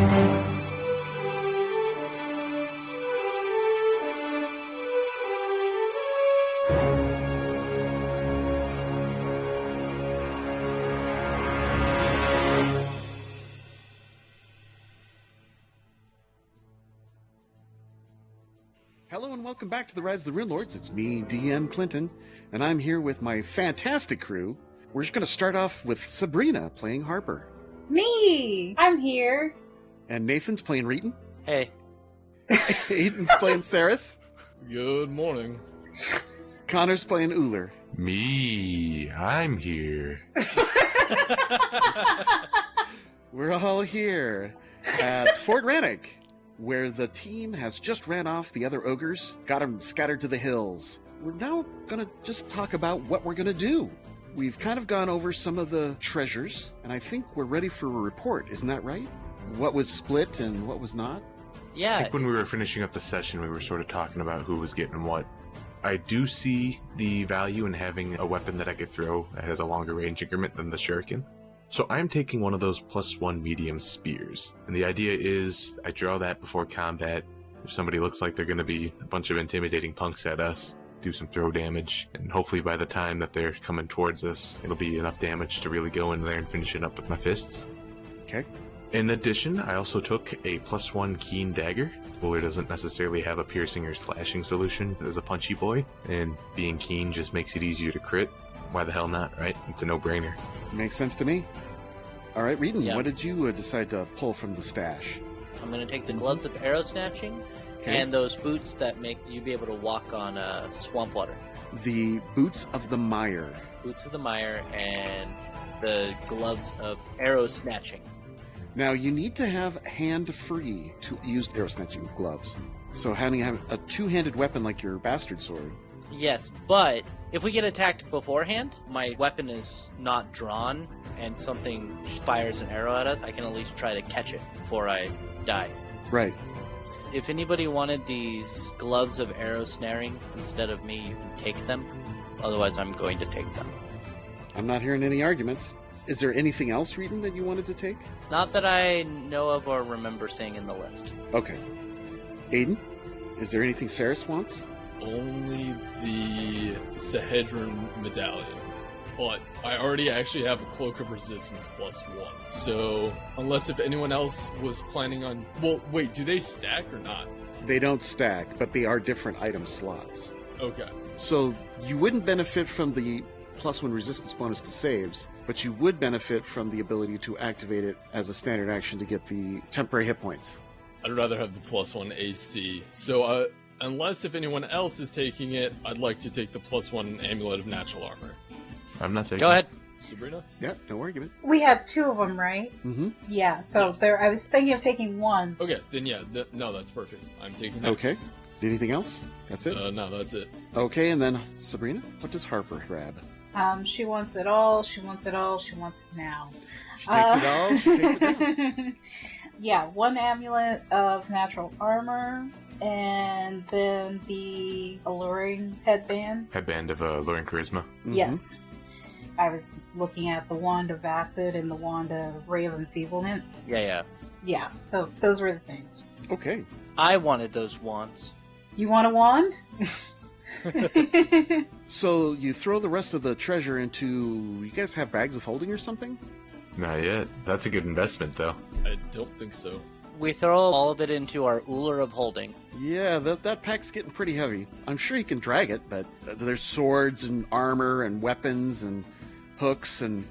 Hello and welcome back to the Rise of the Rune Lords. It's me, DM Clinton, and I'm here with my fantastic crew. We're just going to start off with Sabrina playing Harper. Me! I'm here. And Nathan's playing Reeton. Hey. Aiden's playing Saris. Good morning. Connor's playing Uller. Me, I'm here. We're all here at Fort Rannoch, where the team has just ran off the other ogres, got them scattered to the hills. We're now going to just talk about what we're going to do. We've kind of gone over some of the treasures, and I think we're ready for a report. Isn't that right? What was split and what was not? Yeah. I think when we were finishing up the session, we were sort of talking about who was getting what. I do see the value in having a weapon that I could throw that has a longer range increment than the shuriken. So I'm taking one of those +1 medium spears. And the idea is I draw that before combat. If somebody looks like they're going to be a bunch of intimidating punks at us, do some throw damage. And hopefully by the time that they're coming towards us, it'll be enough damage to really go in there and finish it up with my fists. Okay. In addition, I also took a +1 keen dagger. Uller doesn't necessarily have a piercing or slashing solution as a punchy boy, and being keen just makes it easier to crit. Why the hell not, right? It's a no-brainer. Makes sense to me. All right, Reeton, Yeah. what did you decide to pull from the stash? I'm going to take the gloves of arrow snatching and those boots that make you be able to walk on swamp water. The Boots of the Mire. Boots of the mire and the gloves of arrow snatching. Now, you need to have hand-free to use arrow snatching gloves. So having a two-handed weapon like your bastard sword. Yes, but if we get attacked beforehand, my weapon is not drawn, and something fires an arrow at us, I can at least try to catch it before I die. Right. If anybody wanted these gloves of arrow snaring instead of me, you can take them. Otherwise, I'm going to take them. I'm not hearing any arguments. Is there anything else, Reeton, that you wanted to take? Not that I know of or remember seeing in the list. Okay. Aiden, is there anything Saris wants? Only the Sahedron medallion. But I already actually have a Cloak of Resistance +1. So, unless if anyone else was planning on... Well, wait, do they stack or not? They don't stack, but they are different item slots. Okay. So you wouldn't benefit from the +1 resistance bonus to saves, but you would benefit from the ability to activate it as a standard action to get the temporary hit points. I'd rather have the +1 AC. So, unless if anyone else is taking it, I'd like to take the +1 Amulet of Natural Armor. I'm not taking Go ahead. Sabrina? Yeah, no argument. We have two of them, right? Mm-hmm. Yeah, so Yes. I was thinking of taking one. Okay, then yeah, no, that's perfect. I'm taking that. Okay. Anything else? That's it? No, that's it. Okay, and then Sabrina, what does Harper grab? She wants it all, she wants it all, she wants it now. She takes it all, she takes it down. Yeah, one amulet of natural armor, and then the alluring headband. Headband of Luring Charisma. Mhm. Yes. I was looking at the wand of acid and the wand of ray of enfeeblement. Yeah. Yeah, so those were the things. Okay. I wanted those wands. You want a wand? So you throw the rest of the treasure into... You guys have bags of holding or something? Not yet. That's a good investment, though. I don't think so. We throw all of it into our Uller of Holding. Yeah, that pack's getting pretty heavy. I'm sure you can drag it, but there's swords and armor and weapons and hooks and...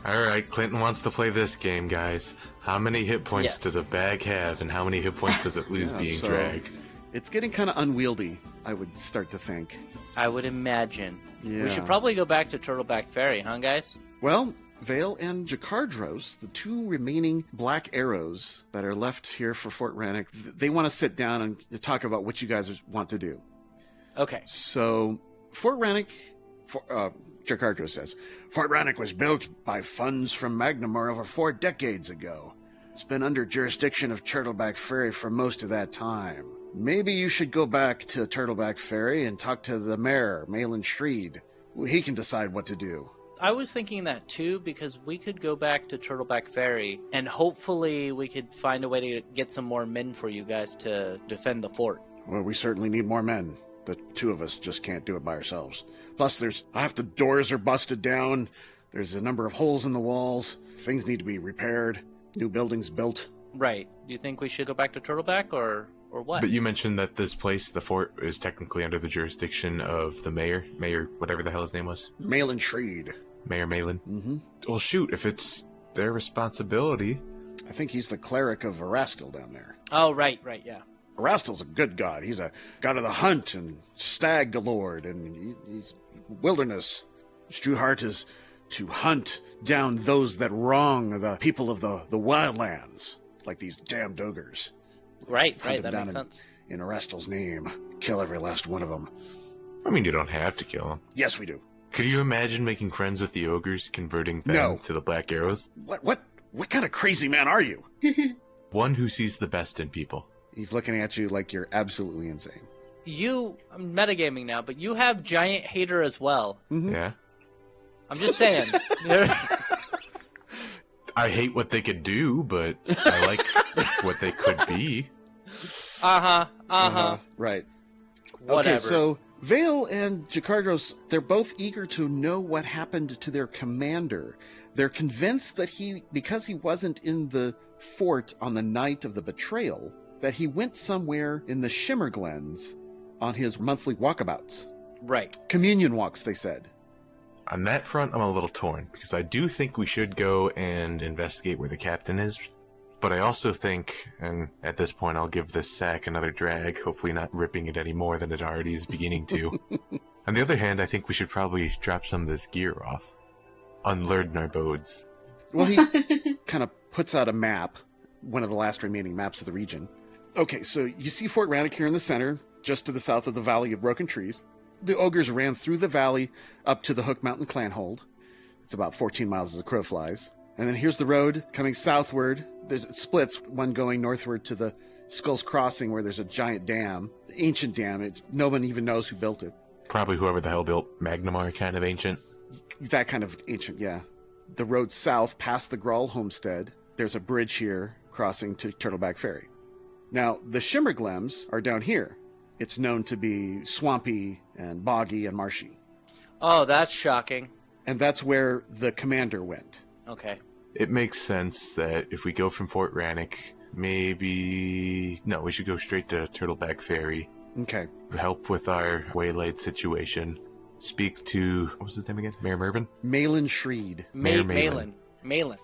Alright, Clinton wants to play this game, guys. How many hit points Yes. does a bag have, and how many hit points does it lose Yeah, being so- dragged? It's getting kind of unwieldy, I would start to think. I would imagine. Yeah. We should probably go back to Turtleback Ferry, huh, guys? Well, Vale and Jakardros, the two remaining black arrows that are left here for Fort Rannoch, they want to sit down and talk about what you guys want to do. Okay. So, Fort Rannoch, Jakardros says, Fort Rannoch was built by funds from Magnamore over 4 decades ago. It's been under jurisdiction of Turtleback Ferry for most of that time. Maybe you should go back to Turtleback Ferry and talk to the mayor, Malin Shreed. He can decide what to do. I was thinking that too, because we could go back to Turtleback Ferry, and hopefully we could find a way to get some more men for you guys to defend the fort. Well, we certainly need more men. The two of us just can't do it by ourselves. Plus, half the doors are busted down. There's a number of holes in the walls. Things need to be repaired. New buildings built. Right. Do you think we should go back to Turtleback, or what? But you mentioned that this place, the fort, is technically under the jurisdiction of the mayor, whatever the hell his name was. Malin Shreed. Mayor Malin. Mm-hmm. Well, shoot, if it's their responsibility. I think he's the cleric of Erastil down there. Oh, right, yeah. Erastil's a good god. He's a god of the hunt and stag galore, and he's wilderness. His true heart is to hunt down those that wrong the people of the wildlands, like these damned ogres. Right, Hunt them that down makes sense. In Erastil's name. Kill every last one of them. I mean, you don't have to kill them. Yes, we do. Could you imagine making friends with the ogres, converting them to the Black Arrows? What kind of crazy man are you? One who sees the best in people. He's looking at you like you're absolutely insane. I'm metagaming now, but you have Giant Hater as well. Mm-hmm. Yeah. I'm just saying. I hate what they could do, but I like what they could be. Right. Whatever. Okay, so Vale and Jakardros, they're both eager to know what happened to their commander. They're convinced that because he wasn't in the fort on the night of the betrayal, that he went somewhere in the Shimmer Glens on his monthly walkabouts. Right. Communion walks, they said. On that front, I'm a little torn, because I do think we should go and investigate where the captain is. But I also think, and at this point I'll give this sack another drag, hopefully not ripping it any more than it already is beginning to. On the other hand, I think we should probably drop some of this gear off. Unlearn our bodes. Well, he kind of puts out a map, one of the last remaining maps of the region. Okay, so you see Fort Rannoch here in the center, just to the south of the Valley of Broken Trees. The ogres ran through the valley up to the Hook Mountain Clan Hold. It's about 14 miles as the crow flies. And then here's the road coming southward. It splits, one going northward to the Skull's Crossing, where there's a giant dam, ancient dam. No one even knows who built it. Probably whoever the hell built Magnamar, kind of ancient. That kind of ancient, yeah. The road south past the Grawl homestead. There's a bridge here crossing to Turtleback Ferry. Now, the Shimmerglems are down here. It's known to be swampy and boggy and marshy. Oh, that's shocking. And that's where the commander went. Okay. It makes sense that if we go from Fort Rannoch, we should go straight to Turtleback Ferry. Okay. Help with our waylaid situation. Speak to, what was his name again? Mayor Mervyn? Malin Shreed. Malin.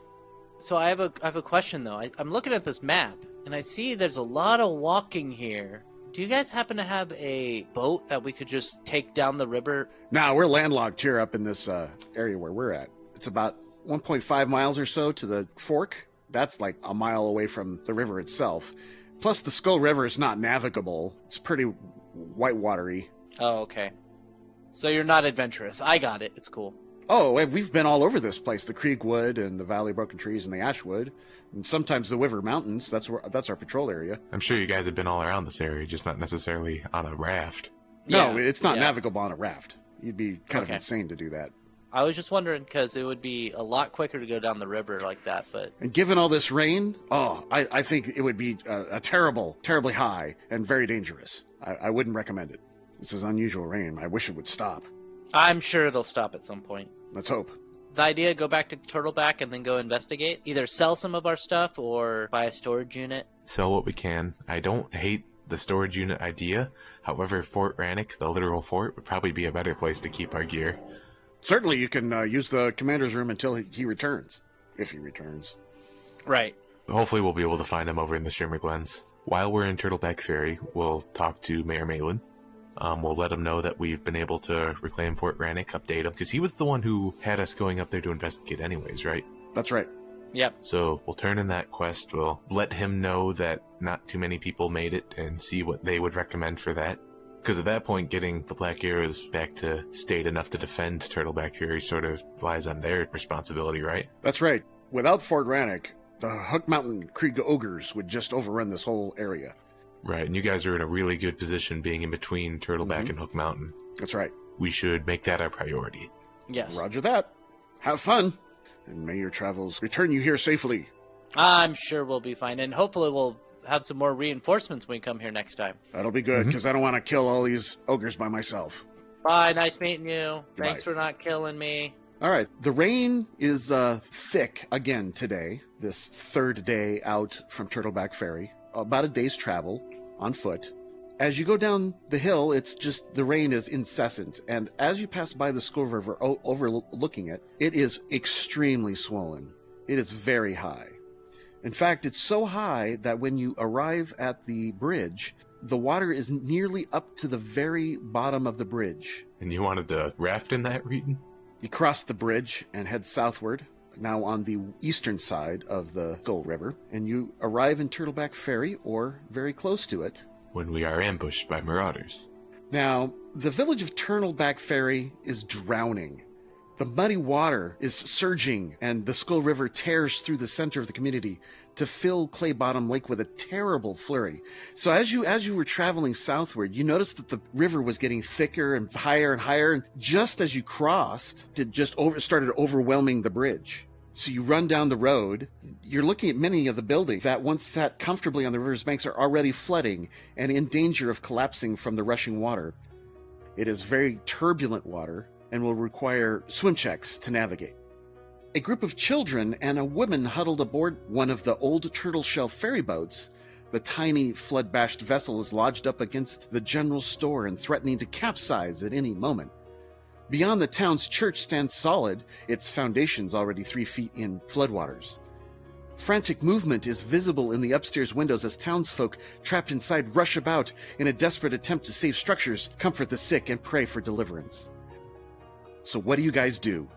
So I have a question though. I'm looking at this map and I see there's a lot of walking here. Do you guys happen to have a boat that we could just take down the river? Nah, we're landlocked here up in this area where we're at. It's about 1.5 miles or so to the fork. That's like a mile away from the river itself. Plus, the Skull River is not navigable. It's pretty whitewatery. Oh, okay. So you're not adventurous. I got it. It's cool. Oh, we've been all over this place. The Kriegwood and the Valley of Broken Trees and the Ashwood. And sometimes the Wiver Mountains. That's our patrol area. I'm sure you guys have been all around this area, just not necessarily on a raft. No, it's not navigable on a raft. You'd be kind of Okay. insane to do that. I was just wondering because it would be a lot quicker to go down the river like that, but... And given all this rain, I think it would be a terribly high and very dangerous. I wouldn't recommend it. This is unusual rain. I wish it would stop. I'm sure it'll stop at some point. Let's hope. The idea, go back to Turtleback and then go investigate? Either sell some of our stuff or buy a storage unit? Sell what we can. I don't hate the storage unit idea. However, Fort Rannoch, the literal fort, would probably be a better place to keep our gear. Certainly you can use the commander's room until he returns. If he returns. Right. Hopefully we'll be able to find him over in the Shimmer Glens. While we're in Turtleback Ferry, we'll talk to Mayor Malin. We'll let him know that we've been able to reclaim Fort Rannoch, update him, because he was the one who had us going up there to investigate anyways, right? That's right. Yep. So we'll turn in that quest. We'll let him know that not too many people made it and see what they would recommend for that. Because at that point, getting the Black Arrows back to state enough to defend Turtleback Ferry sort of lies on their responsibility, right? That's right. Without Fort Rannoch, the Hook Mountain Krieg ogres would just overrun this whole area. Right, and you guys are in a really good position being in between Turtleback and Hook Mountain. That's right. We should make that our priority. Yes. Roger that. Have fun, and may your travels return you here safely. I'm sure we'll be fine, and hopefully we'll have some more reinforcements when we come here next time. That'll be good, because I don't want to kill all these ogres by myself. Bye, nice meeting you. Goodbye. Thanks for not killing me. All right, the rain is thick again today, this third day out from Turtleback Ferry. About a day's travel on foot. As you go down the hill, it's just the rain is incessant. And as you pass by the Skull River overlooking it, it is extremely swollen. It is very high. In fact, it's so high that when you arrive at the bridge, the water is nearly up to the very bottom of the bridge. And you wanted to raft in that, Reeton? You cross the bridge and head southward, now on the eastern side of the Skull River, and you arrive in Turtleback Ferry, or very close to it. When we are ambushed by marauders. Now, the village of Turtleback Ferry is drowning. The muddy water is surging, and the Skull River tears through the center of the community to fill Clay Bottom Lake with a terrible flurry. So as you were traveling southward, you noticed that the river was getting thicker and higher, and just as you crossed, it just started overwhelming the bridge. So you run down the road. You're looking at many of the buildings that once sat comfortably on the river's banks are already flooding and in danger of collapsing from the rushing water. It is very turbulent water and will require swim checks to navigate. A group of children and a woman huddled aboard one of the old turtle shell ferry boats. The tiny flood-bashed vessel is lodged up against the general store and threatening to capsize at any moment. Beyond the town's church stands solid, its foundations already 3 feet in floodwaters. Frantic movement is visible in the upstairs windows as townsfolk trapped inside rush about in a desperate attempt to save structures, comfort the sick, and pray for deliverance. So what do you guys do?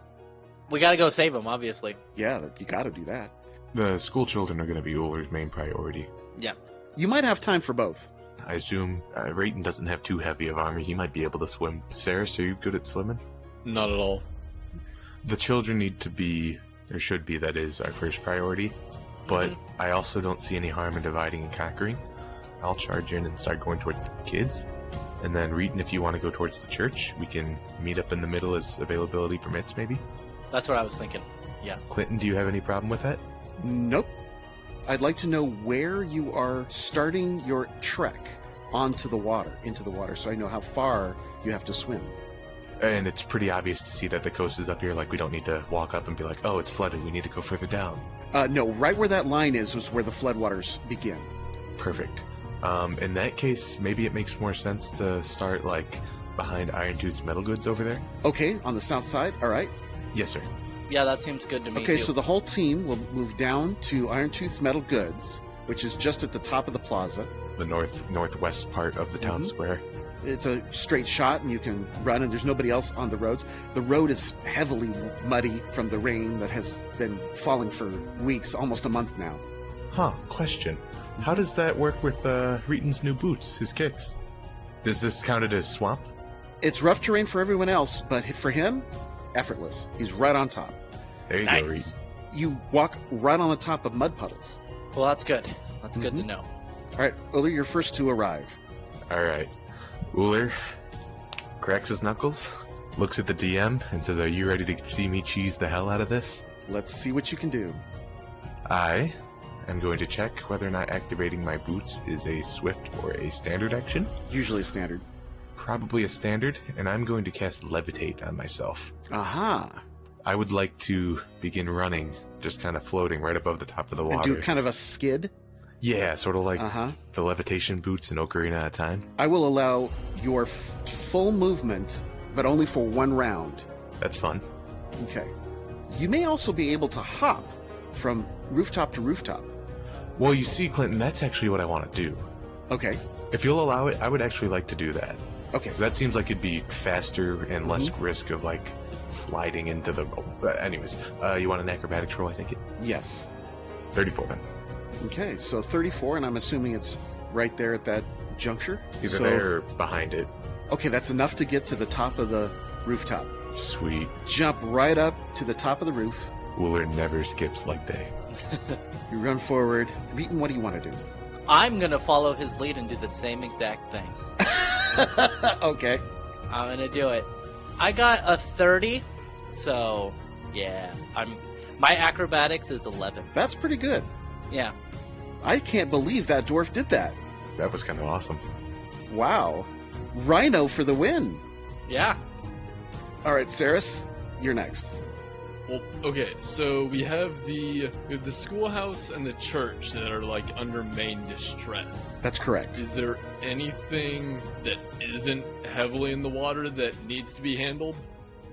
We gotta go save him, obviously. Yeah, you gotta do that. The school children are going to be Ullr's main priority. Yeah. You might have time for both. I assume Rayton doesn't have too heavy of armor. He might be able to swim. Saris, are you good at swimming? Not at all. The children need to be, or should be, that is, our first priority. But I also don't see any harm in dividing and conquering. I'll charge in and start going towards the kids. And then, Reeton, if you want to go towards the church, we can meet up in the middle as availability permits, maybe? That's what I was thinking. Yeah. Clinton, do you have any problem with that? Nope. I'd like to know where you are starting your trek into the water, so I know how far you have to swim. And it's pretty obvious to see that the coast is up here, like we don't need to walk up and be like, oh, it's flooded, we need to go further down. No, right where that line is where the floodwaters begin. Perfect. In that case, maybe it makes more sense to start, like, behind Iron Tooth's metal goods over there. Okay, on the south side, all right. Yes, sir. Yeah, that seems good to me. Okay, too. so the whole team will move down to Iron Tooth's metal goods, which is just at the top of the plaza. The northwest part of the town square. It's a straight shot, and you can run, and there's nobody else on the roads. The road is heavily muddy from the rain that has been falling for weeks, almost a month now. Huh, question. How does that work with Reeton's new boots, his kicks? Does this count as swamp? It's rough terrain for everyone else, but for him, effortless. He's right on top. There you go, Reeton. You walk right on the top of mud puddles. Well, that's good. That's good to know. All right, Uller, you're first to arrive. All right. Uller cracks his knuckles, looks at the DM, and says, are you ready to see me cheese the hell out of this? Let's see what you can do. I am going to check whether or not activating my boots is a swift or a standard action. Usually a standard. Probably a standard, and I'm going to cast Levitate on myself. Aha. I would like to begin running, just kind of floating right above the top of the water. And do kind of a skid? Yeah, sort of like the levitation boots in Ocarina of Time. I will allow your full movement, but only for one round. That's fun. Okay. You may also be able to hop from rooftop to rooftop. Well, you see, Clinton, that's actually what I want to do. Okay. If you'll allow it, I would actually like to do that. Okay. 'Cause that seems like it'd be faster and less risk of, like, sliding into the... anyways, you want an acrobatics roll, I think? Yes. 34, then. Okay, so 34, and I'm assuming it's right there at that juncture? Either there or behind it. Okay, that's enough to get to the top of the rooftop. Sweet. Jump right up to the top of the roof. Wooler never skips leg day. You run forward. Reeton, what do you want to do? I'm gonna follow his lead and do the same exact thing. Okay. I'm gonna do it. I got a 30, so Yeah, my acrobatics is 11. That's pretty good. Yeah. I can't believe that dwarf did that. That was kind of awesome. Wow. Rhino for the win. Yeah. All right, Saris, you're next. Well, okay, so we have the schoolhouse and the church that are like under main distress. That's correct. Is there anything that isn't heavily in the water that needs to be handled?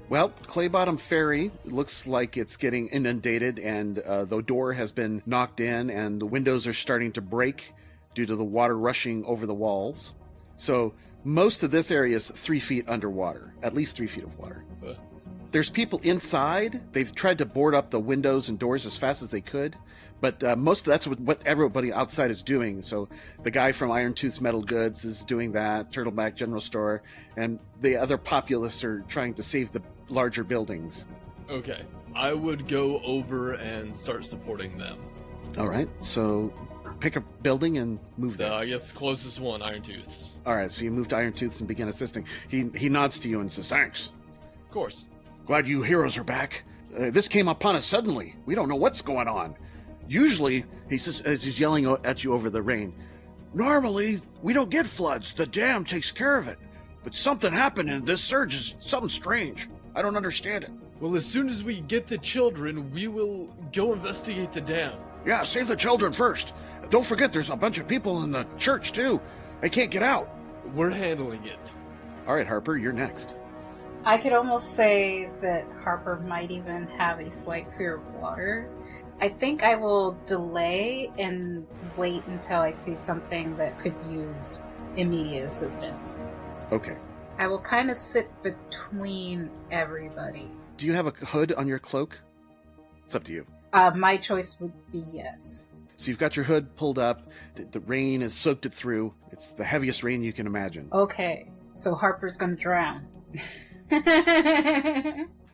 Well, Clay Bottom Ferry looks like it's getting inundated, and the door has been knocked in, and the windows are starting to break due to the water rushing over the walls. So most of this area is 3 feet underwater, at least 3 feet of water. There's people inside. They've tried to board up the windows and doors as fast as they could, but that's what everybody outside is doing. So the guy from Iron Tooth's Metal Goods is doing that, Turtleback General Store, and the other populace are trying to save the larger buildings. Okay, I would go over and start supporting them. All right, so pick a building and move there. I guess closest one, Iron Tooth's. All right, so you move to Iron Tooth's and begin assisting. He nods to you and says, "Thanks. Of course. Glad you heroes are back. This came upon us suddenly. We don't know what's going on. Usually," he says as he's yelling at you over the rain, "normally we don't get floods. The dam takes care of it. But something happened and this surge is something strange. I don't understand it." Well, as soon as we get the children, we will go investigate the dam. "Yeah, save the children first. Don't forget there's a bunch of people in the church too. They can't get out." We're handling it. All right, Harper, you're next. I could almost say that Harper might even have a slight fear of water. I think I will delay and wait until I see something that could use immediate assistance. Okay. I will kind of sit between everybody. Do you have a hood on your cloak? It's up to you. My choice would be yes. So you've got your hood pulled up. The rain has soaked it through. It's the heaviest rain you can imagine. Okay, so Harper's gonna drown.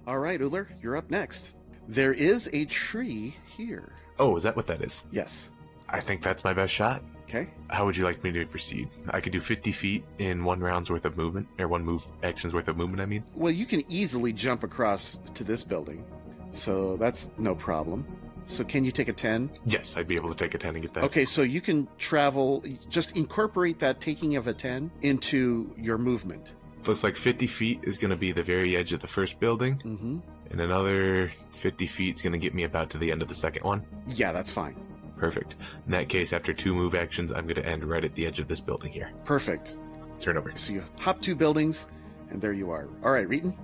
All right, Uller, you're up next. There is a tree here. Oh, is that what that is? Yes. I think that's my best shot. Okay. How would you like me to proceed? I could do 50 feet in one round's worth of movement, or one move action's worth of movement, I mean. Well, you can easily jump across to this building, so that's no problem. So can you take a 10? Yes, I'd be able to take a 10 and get that. Okay, so you can travel, just incorporate that taking of a 10 into your movement. Looks like 50 feet is going to be the very edge of the first building, Mm-hmm. and another 50 feet is going to get me about to the end of the second one. Yeah, that's fine. Perfect. In that case, after 2 move actions, I'm going to end right at the edge of this building here. Perfect. Turn over. So you hop 2 buildings, and there you are. All right, Reeton?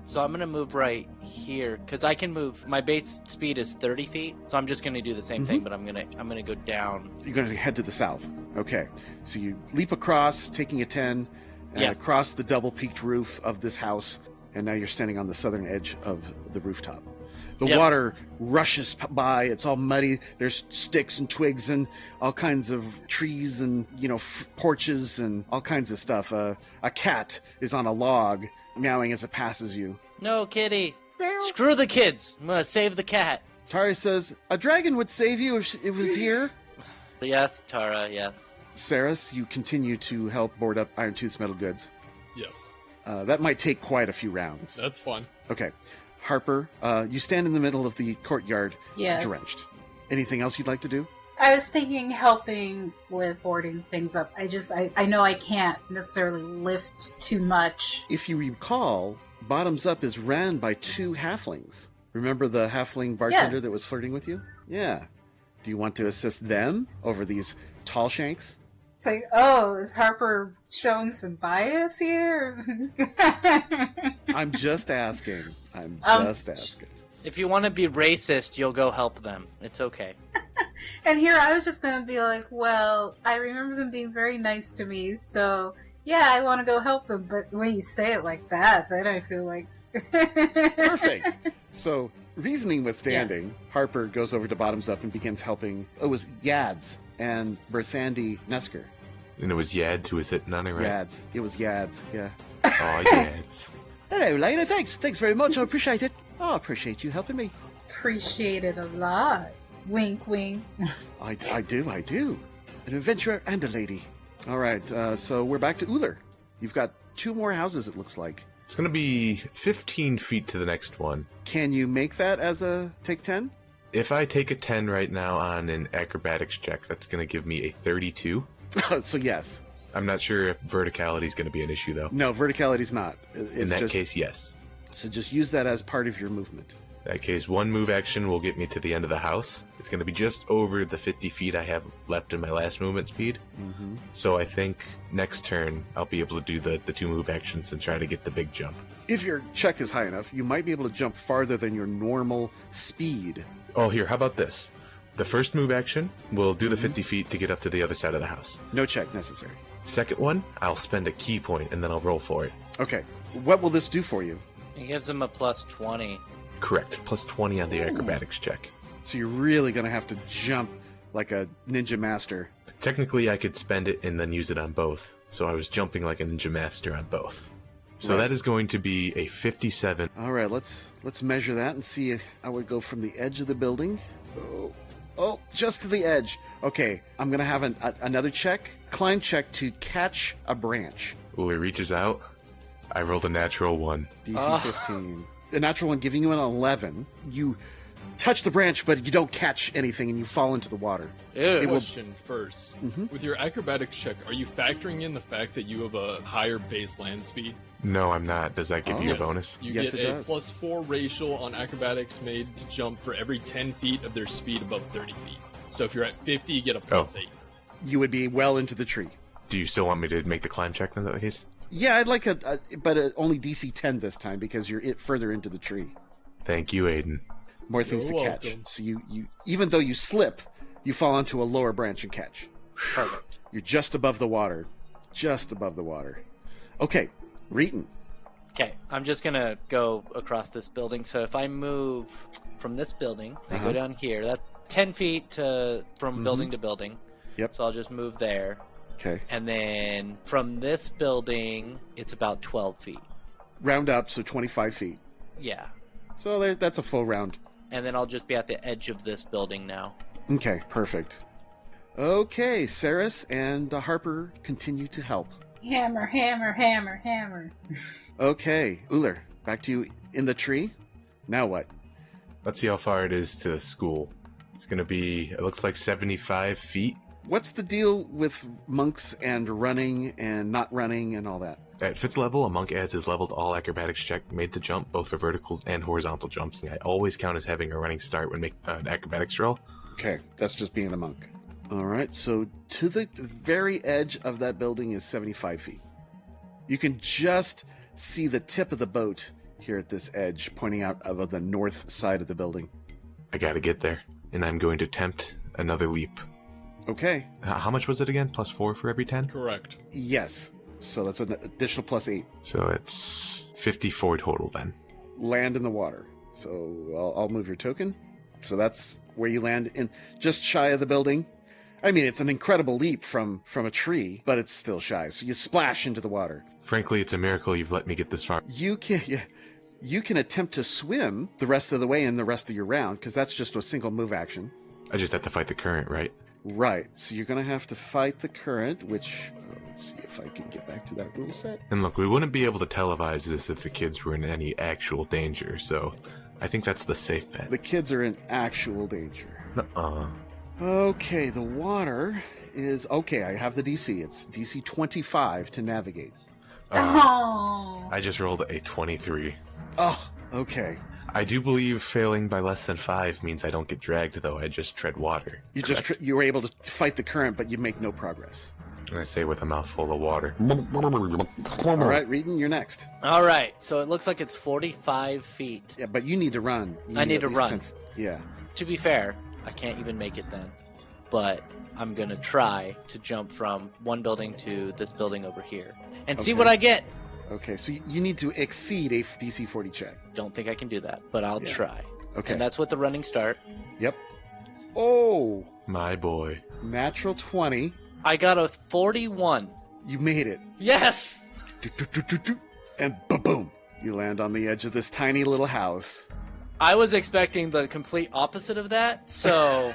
So I'm going to move right here, because I can move. My base speed is 30 feet, so I'm just going to do the same thing, but I'm gonna go down. You're going to head to the south. Okay. So you leap across, taking a 10, across the double-peaked roof of this house, and now you're standing on the southern edge of the rooftop. The water rushes by. It's all muddy. There's sticks and twigs and all kinds of trees and, porches and all kinds of stuff. A cat is on a log, meowing as it passes you. No, kitty. Screw the kids. I'm going to save the cat. Tara says, "A dragon would save you if it was here." Yes, Tara, yes. Saris, you continue to help board up Iron Tooth's Metal Goods. Yes. That might take quite a few rounds. That's fun. Okay. Harper, you stand in the middle of the courtyard, Yes. drenched. Anything else you'd like to do? I was thinking helping with boarding things up. I know I can't necessarily lift too much. If you recall, Bottoms Up is ran by 2 halflings. Remember the halfling bartender Yes. that was flirting with you? Yeah. Do you want to assist them over these tall shanks? It's like, oh, is Harper showing some bias here? I'm just asking. I'm just asking. If you want to be racist, you'll go help them. It's okay. And here I was just going to be like, well, I remember them being very nice to me, so yeah, I want to go help them. But when you say it like that, then I feel like... Perfect. So, reasoning withstanding, Yes. Harper goes over to Bottoms Up and begins helping. It was Yads and Berthandi Nesker. And it was Yads who was hitting on it, right? Yads. It was Yads, yeah. Oh, Yads. Hello, Lena. Thanks. Thanks very much. I appreciate it. I appreciate you helping me. Appreciate it a lot. Wink, wink. I do. An adventurer and a lady. All right, so we're back to Uller. You've got 2 more houses, it looks like. It's going to be 15 feet to the next one. Can you make that as a take 10? If I take a 10 right now on an acrobatics check, that's going to give me a 32. So yes. I'm not sure if verticality is going to be an issue, though. No, verticality's not. In that case, yes. So just use that as part of your movement. In that case, one move action will get me to the end of the house. It's going to be just over the 50 feet I have left in my last movement speed. Mm-hmm. So I think next turn, I'll be able to do the 2 move actions and try to get the big jump. If your check is high enough, you might be able to jump farther than your normal speed. Oh, here, how about this? The first move action will do the 50 feet to get up to the other side of the house. No check necessary. Second one, I'll spend a key point and then I'll roll for it. Okay. What will this do for you? It gives him a plus 20. Correct. Plus 20 on the acrobatics check. So you're really going to have to jump like a ninja master. Technically, I could spend it and then use it on both. So I was jumping like a ninja master on both. So Right. that is going to be a 57. All right, let's measure that and see how it go from the edge of the building. Oh, just to the edge. Okay, I'm going to have another check. Climb check to catch a branch. Uller reaches out. I rolled a natural 1. DC 15. A natural one giving you an 11. You touch the branch, but you don't catch anything, and you fall into the water. Ew. Question first. Mhm. With your acrobatics check, are you factoring in the fact that you have a higher base land speed? No, I'm not. Does that give you a Yes. bonus? You Yes, get it a does. plus 4 racial on acrobatics made to jump for every 10 feet of their speed above 30 feet. So if you're at 50, you get a plus 8. You would be well into the tree. Do you still want me to make the climb check in that case? Yeah, I'd like but only DC 10 this time because you're further into the tree. Thank you, Aiden. More things You're to catch. welcome. So you even though you slip, you fall onto a lower branch and catch. Perfect. You're just above the water. Just above the water. Okay, Reeton. Okay, I'm just going to go across this building. So if I move from this building, I Uh-huh. go down here. That's 10 feet from building to building. Yep. So I'll just move there. Okay. And then from this building, it's about 12 feet. Round up, so 25 feet. Yeah. So that's a full round. And then I'll just be at the edge of this building now. Okay, perfect. Okay, Saris and Harper continue to help. Hammer, hammer, hammer, hammer. Okay, Uller, back to you in the tree. Now what? Let's see how far it is to the school. It's going to be, it looks like 75 feet. What's the deal with monks and running and not running and all that? At 5th level, a monk adds his level to all acrobatics check made to jump, both for verticals and horizontal jumps. I always count as having a running start when making an acrobatics roll. Okay, that's just being a monk. All right, so to the very edge of that building is 75 feet. You can just see the tip of the boat here at this edge, pointing out of the north side of the building. I gotta get there, and I'm going to attempt another leap. Okay, How much was it again? Plus 4 for every 10? Correct. yes. So that's an additional plus 8. So it's 54 total then. Land in the water. So I'll move your token. So that's where you land, in just shy of the building. I mean, it's an incredible leap from a tree, but it's still shy. So you splash into the water. Frankly, it's a miracle you've let me get this far. You can attempt to swim the rest of the way in the rest of your round, because that's just a single move action. I just have to fight the current, right? Right. So you're going to have to fight the current, which, let's see if I can get back to that rule set. And look, we wouldn't be able to televise this if the kids were in any actual danger, so I think that's the safe bet. The kids are in actual danger. Uh-uh. Okay, the water is... Okay, I have the DC. It's DC 25 to navigate. Oh. I just rolled a 23. Oh, okay. I do believe failing by less than 5 means I don't get dragged, though. I just tread water. You were able to fight the current, but you make no progress. And I say with a mouthful of water. All right, Reeton, you're next. All right. So it looks like it's 45 feet. Yeah, but you need to run. You I need at to least run. 10 yeah. To be fair, I can't even make it then. But I'm going to try to jump from one building to this building over here and see Okay. what I get. Okay, so you need to exceed a DC 40 check. Don't think I can do that, but I'll Yeah. try. Okay. And that's with the running start. Yep. Oh, My boy. natural 20. I got a 41. You made it. Yes! And boom, you land on the edge of this tiny little house. I was expecting the complete opposite of that, so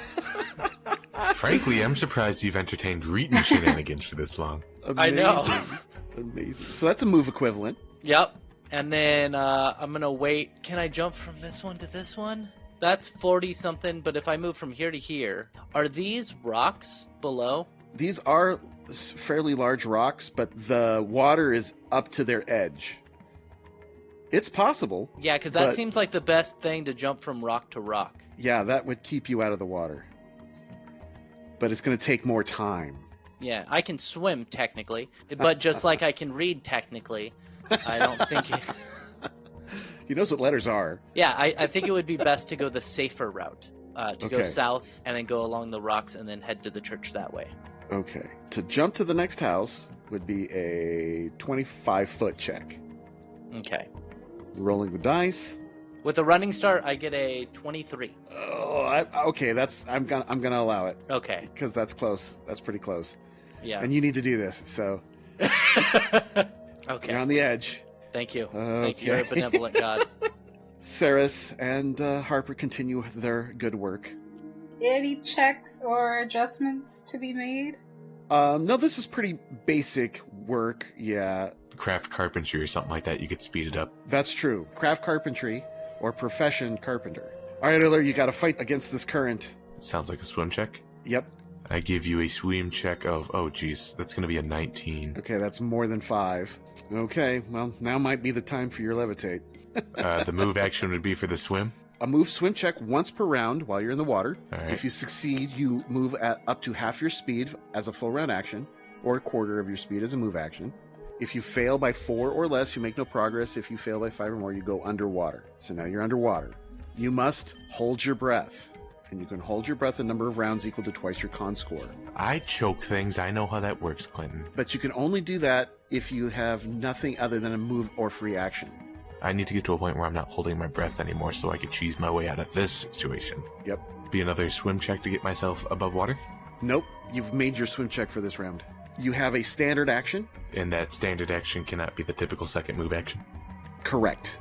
Frankly, I'm surprised you've entertained Reeton shenanigans for this long. I know. Amazing. So that's a move equivalent. yep. And then I'm going to wait. Can I jump from this one to this one? That's 40 something, but if I move from here to here, are these rocks below? These are fairly large rocks, but the water is up to their edge. It's possible. Yeah, because that seems like the best thing to jump from rock to rock. Yeah, that would keep you out of the water. But it's going to take more time. Yeah, I can swim technically, but just like I can read technically, I don't think... He knows what letters are. Yeah, I think it would be best to go the safer route. To go south and then go along the rocks and then head to the church that way. Okay. To jump to the next house would be a 25-foot check. Okay. Rolling the dice. With a running start, I get a 23. Oh, okay. I'm gonna allow it. Okay. Because that's close. That's pretty close. Yeah. And you need to do this, so. Okay. You're on the edge. Thank you. Okay. Thank you, you're a benevolent God. Saris and Harper continue their good work. Any checks or adjustments to be made? No, this is pretty basic work. Yeah, Craft carpentry or something like that, you could speed it up. that's true. Craft carpentry or profession carpenter. All right, Uller, you got to fight against this current. Sounds like a swim check. Yep. I give you a swim check of, oh geez, that's going to be a 19. Okay, that's more than 5. Okay, well, now might be the time for your levitate. The move action would be for the swim. A move swim check once per round while you're in the water. All right. If you succeed, you move at up to half your speed as a full round action, or a quarter of your speed as a move action. If you fail by 4 or less, you make no progress. If you fail by 5 or more, you go underwater. So now you're underwater. You must hold your breath. And you can hold your breath a number of rounds equal to twice your con score. I choke things. I know how that works, Clinton. But you can only do that if you have nothing other than a move or free action. I need to get to a point where I'm not holding my breath anymore so I can cheese my way out of this situation. Yep. Be another swim check to get myself above water? Nope. You've made your swim check for this round. You have a standard action. And that standard action cannot be the typical second move action? Correct.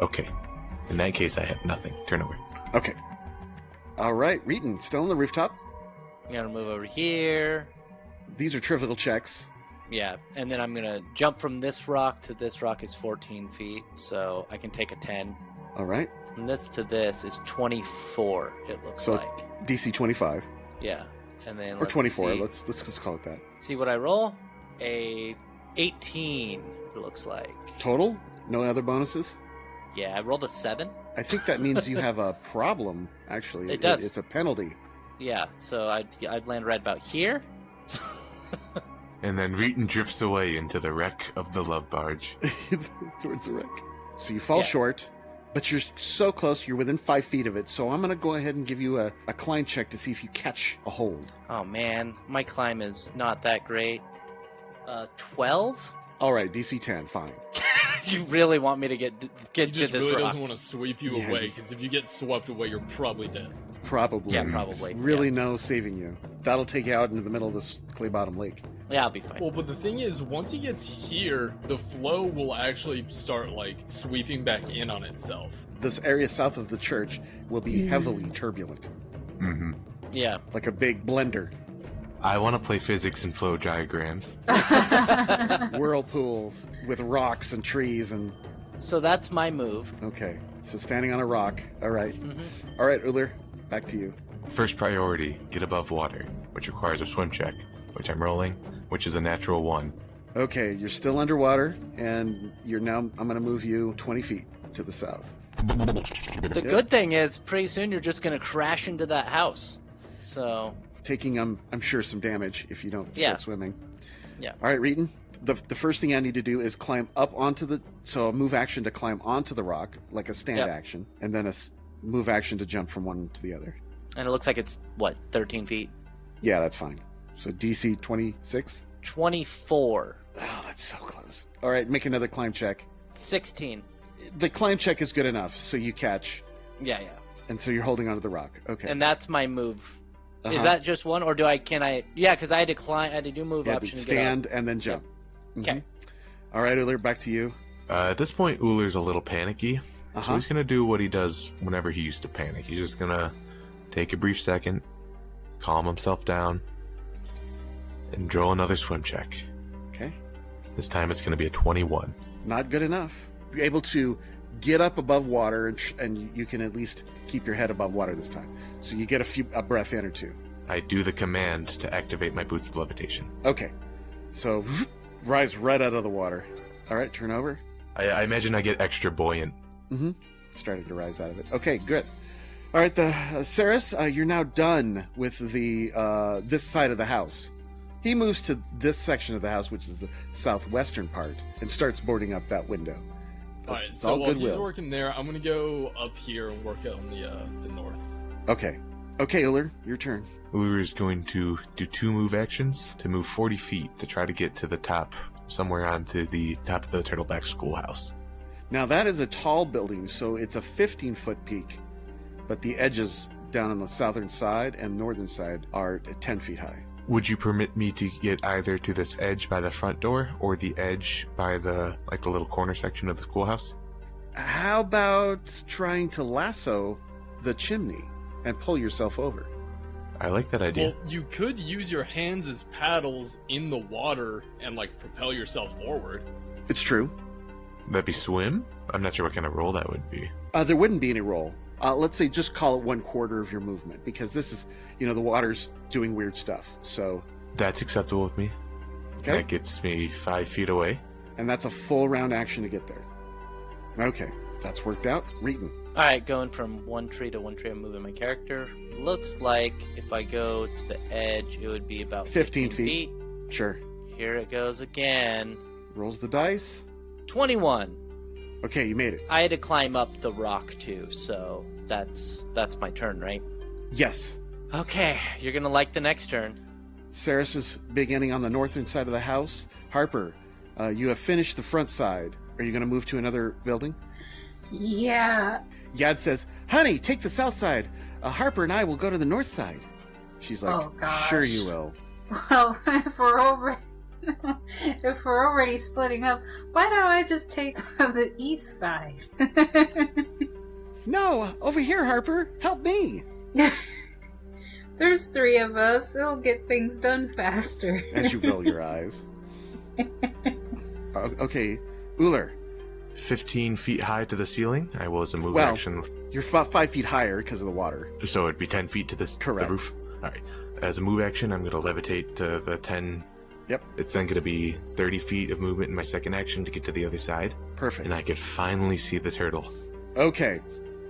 Okay. In that case, I have nothing. Turn over. Okay. All right, Reeton, still on the rooftop. I'm going to move over here. These are trivial checks. Yeah, and then I'm going to jump from this rock to this rock is 14 feet, so I can take a 10. All right. From this to this is 24, it looks So like. DC 25. Yeah, and then Or 24. see. Let's just call it that. See what I roll? A 18, it looks like. Total? No other bonuses? Yeah, I rolled a 7. I think that means you have a problem, actually. It does. It's a penalty. Yeah, so I'd land right about here. And then Reeton drifts away into the wreck of the love barge. Towards the wreck. So you fall Yeah. short, but you're so close, you're within 5 feet of it. So I'm going to go ahead and give you a climb check to see if you catch a hold. Oh man, my climb is not that great. 12? All right, DC 10, fine. You really want me to get He to just this really rock? doesn't want to sweep you Yeah, away, you- because if you get swept away, you're probably dead. Probably. Yeah, probably. Really no saving you. That'll take you out into the middle of this clay bottom lake. Yeah, I'll be fine. Well, but the thing is, once he gets here, the flow will actually start, like, sweeping back in on itself. This area south of the church will be heavily turbulent, Mm-hmm. Yeah. like a big blender. I want to play physics and flow diagrams. Whirlpools with rocks and trees and... So that's my move. Okay, so standing on a rock. All right. Mhm. All right, Uller, back to you. First priority, get above water, which requires a swim check, which I'm rolling, which is a natural 1. Okay, you're still underwater, and you're now... I'm going to move you 20 feet to the south. The good thing is, pretty soon you're just going to crash into that house. So, Taking, I'm sure, some damage if you don't start Yeah. swimming. Yeah. All right, Reeton. The first thing I need to do is climb up onto the... So a move action to climb onto the rock, like a stand Yep. action, and then a move action to jump from one to the other. and it looks like it's, what, 13 feet? Yeah, that's fine. So DC 26? 24. Oh, that's so close. All right, make another climb check. 16. The climb check is good enough, so you catch, Yeah, yeah. and so you're holding onto the rock. Okay. And that's my move. Uh-huh. Is that just one, or can I... Yeah, because I had to climb, I had to do move Yeah, option to stand and then jump. Okay. Mhm. All right, Uller, back to you. At this point, Uller's a little panicky, so Uh-huh. he's going to do what he does whenever he used to panic. He's just going to take a brief second, calm himself down, and roll another swim check. Okay. This time it's going to be a 21. Not good enough. able to get up above water, and you can at least keep your head above water this time. So you get a breath in or two. I do the command to activate my boots of levitation. Okay. So rise right out of the water. All right, turn over. I imagine I get extra buoyant. Mm-hmm. Starting to rise out of it. Okay, good. All right, Saris, you're now done with the this side of the house. He moves to this section of the house, which is the southwestern part, and starts boarding up that window. All right, It's so all while he's goodwill. working there, I'm gonna go up here and work on the north. Okay. Okay, Uller, your turn. Ulur is going to do 2 move actions to move 40 feet to try to get to the top, somewhere onto the top of the Turtleback schoolhouse. Now, that is a tall building, so it's a 15-foot peak, but the edges down on the southern side and northern side are 10 feet high. Would you permit me to get either to this edge by the front door or the edge by the little corner section of the schoolhouse? How about trying to lasso the chimney and pull yourself over? I like that idea. Well, you could use your hands as paddles in the water and propel yourself forward. It's true. That'd be swim? I'm not sure what kind of roll that would be. There wouldn't be any roll. Let's say just call it 1/4 of your movement, because this is, the water's doing weird stuff. So, That's acceptable with me. okay. That gets me 5 feet away. And that's a full round action to get there. Okay, that's worked out. Reeton. All right, going from one tree to one tree, I'm moving my character. Looks like if I go to the edge, it would be about 15 15 feet. Sure. Here it goes again. Rolls the dice. 21. Okay, you made it. I had to climb up the rock too, so that's my turn, right? Yes. Okay, you're gonna like the next turn. Saris is beginning on the northern side of the house. Harper, you have finished the front side. Are you going to move to another building? Yeah. Yad says, honey, take the south side. Harper and I will go to the north side. She's like, Oh, gosh. sure you will. Well, if we're already splitting up, why don't I just take the east side? No, over here, Harper. Help me. There's 3 of us. It'll get things done faster. As you roll your eyes. Okay, Uller, 15 feet high to the ceiling. I will, as a move Well- action. you're about 5 feet higher because of the water. So it'd be 10 feet to the Correct. roof. All right. As a move action, I'm going to levitate to the 10. Yep. It's then going to be 30 feet of movement in my second action to get to the other side. Perfect. And I could finally see the turtle. Okay.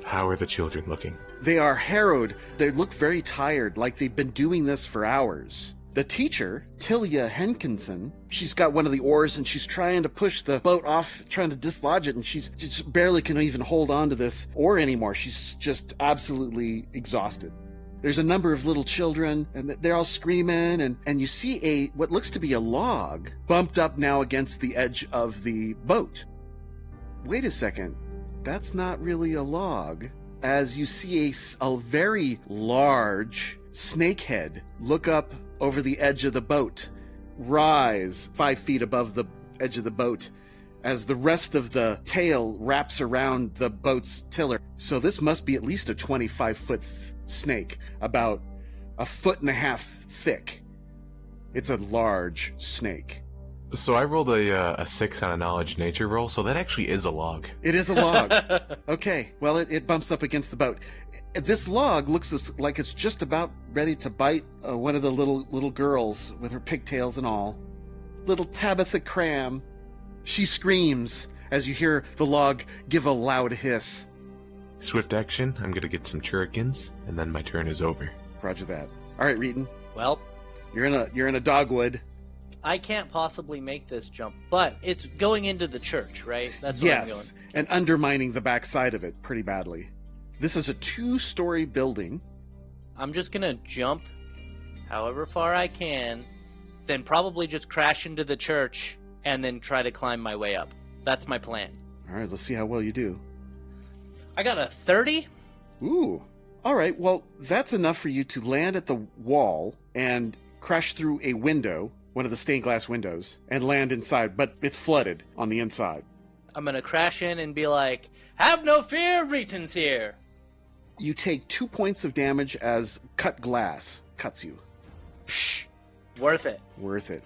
How are the children looking? They are harrowed. They look very tired, like they've been doing this for hours. The teacher, Tilya Henkinson, she's got one of the oars and she's trying to push the boat off, trying to dislodge it, and she's just barely can even hold on to this oar anymore. She's just absolutely exhausted. There's a number of little children, and they're all screaming, and you see what looks to be a log bumped up now against the edge of the boat. Wait a second. That's not really a log. As you see a very large snake head look up over the edge of the boat, rise 5 feet above the edge of the boat, as the rest of the tail wraps around the boat's tiller. So this must be at least a 25-foot snake, about 1.5 feet thick. It's a large snake. So I rolled a 6 on a knowledge nature roll, so that actually is a log. It is a log. Okay, well, it bumps up against the boat. This log looks like it's just about ready to bite one of the little girls with her pigtails and all. Little Tabitha Cram. She screams as you hear the log give a loud hiss. Swift action, I'm going to get some shurikens, and then my turn is over. Roger that. All right, Reeton, Well, you're in a dogwood. I can't possibly make this jump, but it's going into the church, right? That's where I'm going. Yes, and undermining the backside of it pretty badly. This is a 2-story building. I'm just gonna jump however far I can, then probably just crash into the church, and then try to climb my way up. That's my plan. All right, let's see how well you do. I got a 30? Ooh. All right, well, that's enough for you to land at the wall and crash through a window, one of the stained glass windows, and land inside, but it's flooded on the inside. I'm gonna crash in and be like, have no fear, Reeton's here! You take 2 points of damage as cut glass cuts you. Psh, worth it. Worth it.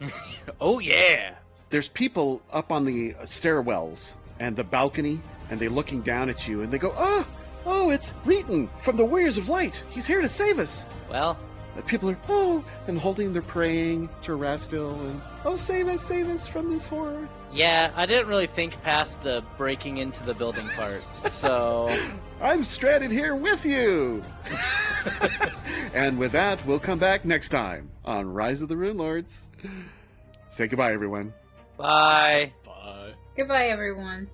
Oh yeah! There's people up on the stairwells and the balcony, and they're looking down at you, and they go, oh, it's Reeton from the Warriors of Light. He's here to save us. Well, And people are, and holding their praying to Rastil, and, save us from this horror. yeah, I didn't really think past the breaking into the building part, so... I'm stranded here with you. And with that, we'll come back next time on Rise of the Rune Lords. Say goodbye, everyone. Bye. Bye. Goodbye, everyone.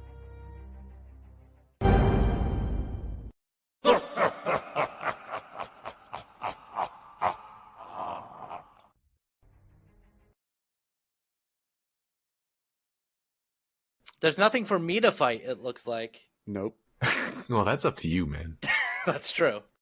There's nothing for me to fight, it looks like. Nope. Well, that's up to you, man. That's true.